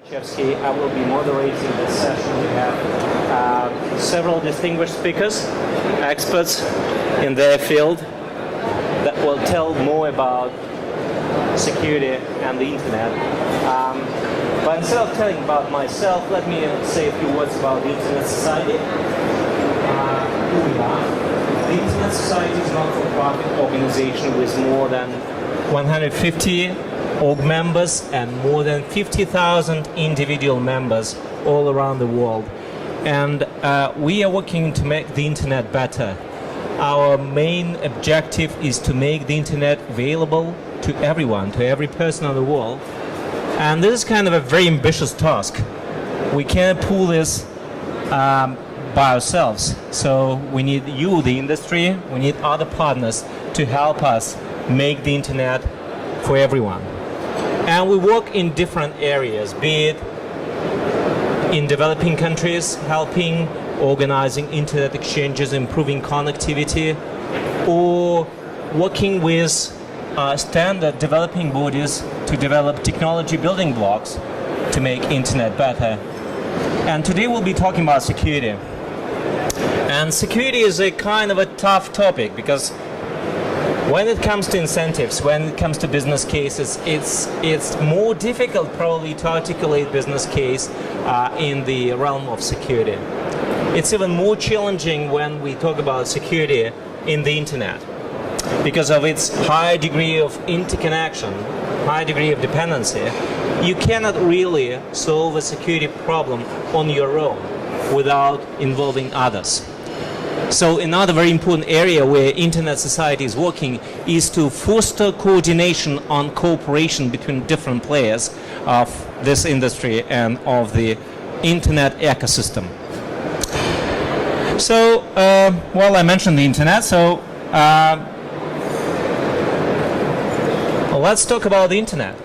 Robachevsky. I will be moderating this session. We have several distinguished speakers, experts in their field that will tell more about security and the internet. But instead of telling about myself, let me say a few words about the Internet Society. Who we are. The Internet Society is a not-for-profit organization with more than 150 org members and more than 50,000 individual members all around the world. And we are working to make the internet better. Our main objective is to make the internet available to everyone, to every person in the world. And this is kind of a very ambitious task. We can't pull this by ourselves. So we need you, the industry, we need other partners to help us make the internet for everyone. And we work in different areas, be it in developing countries, helping organizing internet exchanges, improving connectivity, or working with standard developing bodies to develop technology building blocks to make internet better. And today we'll be talking about security. And security is a kind of a tough topic because when it comes to incentives, when it comes to business cases, it's more difficult probably to articulate business case in the realm of security. It's even more challenging when we talk about security in the internet because of its high degree of interconnection, high degree of dependency. You cannot really solve a security problem on your own without involving others. So another very important area where Internet Society is working is to foster coordination on cooperation between different players of this industry and of the Internet ecosystem. So, well, I mentioned the Internet, so let's talk about the Internet.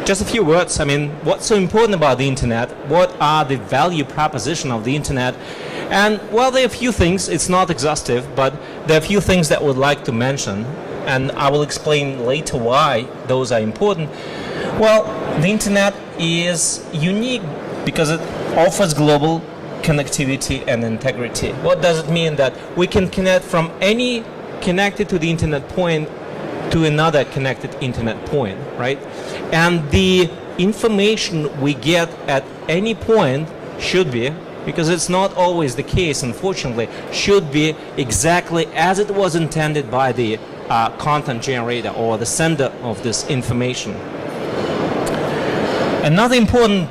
Just a few words. I mean, what's so important about the Internet? What are the value proposition of the Internet? And, well, there are a few things. It's not exhaustive, but there are a few things that I would like to mention, and I will explain later why those are important. Well, the Internet is unique because it offers global connectivity and integrity. What does it mean? That we can connect from any connected to the Internet point to another connected Internet point, right? And the information we get at any point should be, because it's not always the case, unfortunately, should be exactly as it was intended by the content generator or the sender of this information. Another important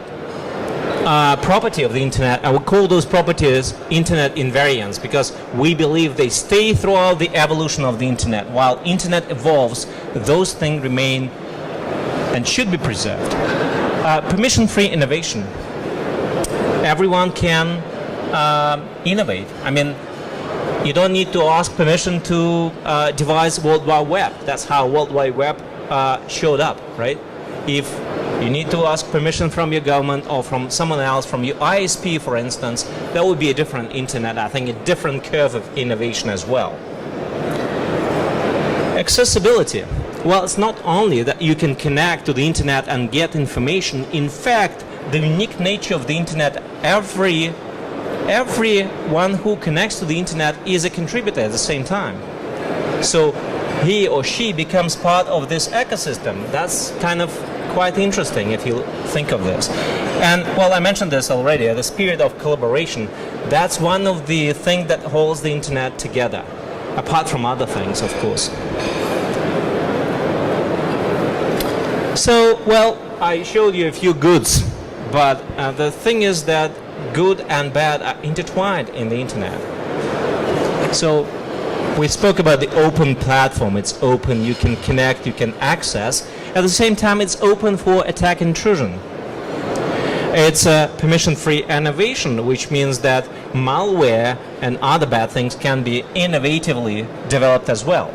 property of the Internet, I would call those properties Internet invariants, because we believe they stay throughout the evolution of the Internet. While Internet evolves, those things remain and should be preserved. Permission-free innovation. Everyone can innovate. I mean, you don't need to ask permission to devise World Wide Web. That's how World Wide Web showed up, right? If you need to ask permission from your government or from someone else, from your ISP, for instance, that would be a different internet, I think a different curve of innovation as well. Accessibility. Well, it's not only that you can connect to the internet and get information. In fact, the unique nature of the internet, everyone who connects to the internet is a contributor at the same time. So he or she becomes part of this ecosystem. That's kind of quite interesting if you think of this. And, well, I mentioned this already, the spirit of collaboration. That's one of the things that holds the internet together, apart from other things, of course. So, well, I showed you a few goods, but the thing is that good and bad are intertwined in the internet. So we spoke about the open platform. It's open, you can connect, you can access. At the same time, it's open for attack intrusion. It's a permission-free innovation, which means that malware and other bad things can be innovatively developed as well.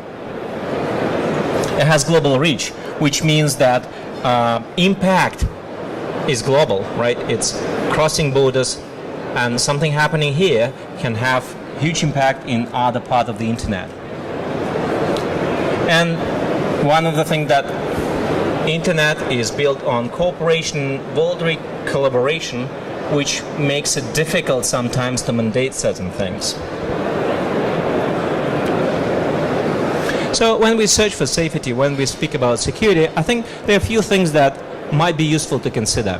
It has global reach, which means that impact is global, right? It's crossing borders, and something happening here can have huge impact in other part of the internet. And one of the things that Internet is built on cooperation, voluntary collaboration, which makes it difficult sometimes to mandate certain things. So when we search for safety, when we speak about security, I think there are a few things that might be useful to consider.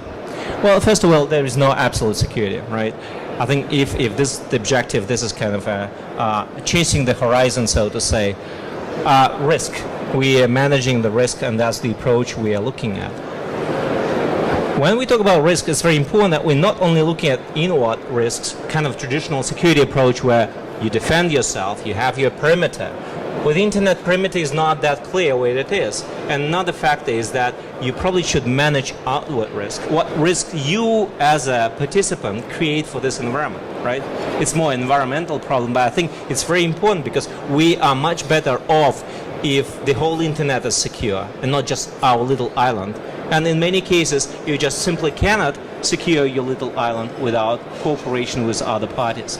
Well, first of all, there is no absolute security, right? I think if this is the objective, this is kind of chasing the horizon, so to say. Risk. We are managing the risk, and that's the approach we are looking at. When we talk about risk, it's very important that we're not only looking at inward risks, kind of traditional security approach where you defend yourself, you have your perimeter. With internet, perimeter is not that clear where it is. And another factor is that you probably should manage outward risk. What risk you as a participant create for this environment, right? It's more environmental problem, but I think it's very important because we are much better off if the whole internet is secure and not just our little island. And in many cases, you just simply cannot secure your little island without cooperation with other parties.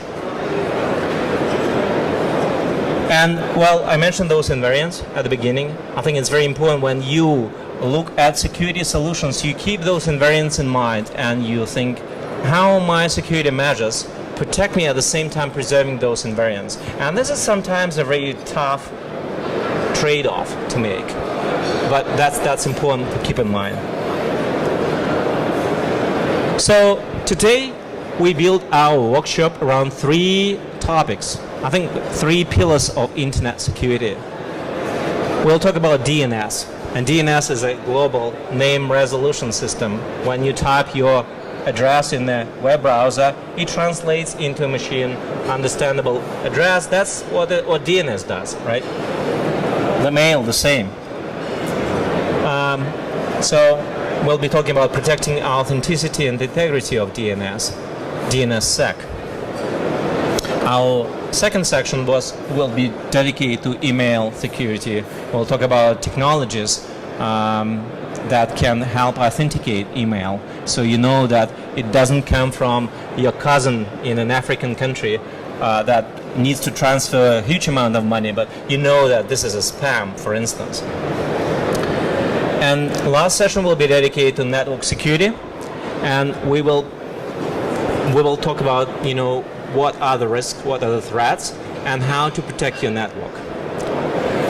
And, well, I mentioned those invariants at the beginning. I think it's very important when you look at security solutions, you keep those invariants in mind and you think, how my security measures protect me at the same time preserving those invariants? And this is sometimes a very tough trade-off to make. But that's important to keep in mind. So today we built our workshop around 3 topics. I think 3 pillars of internet security. We'll talk about DNS. And DNS is a global name resolution system. When you type your address in the web browser, it translates into a machine understandable address. That's what DNS does, right? The mail, the same. So we'll be talking about protecting authenticity and integrity of DNS, DNSSEC. Our second section will be dedicated to email security. We'll talk about technologies that can help authenticate email, so you know that it doesn't come from your cousin in an African country that needs to transfer a huge amount of money, but you know that this is a spam, for instance. And last session will be dedicated to network security, and we will talk about, you know, what are the risks, what are the threats, and how to protect your network.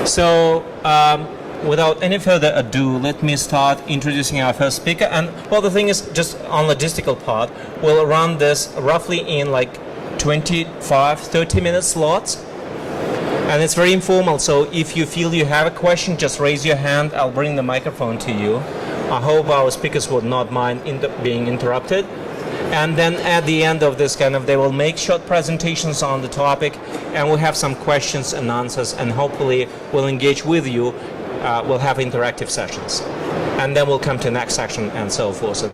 So without any further ado, let me start introducing our first speaker. And well, the thing is, just on logistical part, we'll run this roughly in like 25-30 minute slots. And it's very informal, so if you feel you have a question, just raise your hand. I'll bring the microphone to you. I hope our speakers would not mind being interrupted. And then at the end of this they will make short presentations on the topic, and we'll have some questions and answers, and hopefully we'll engage with you. We'll have interactive sessions. And then we'll come to the next section and so forth.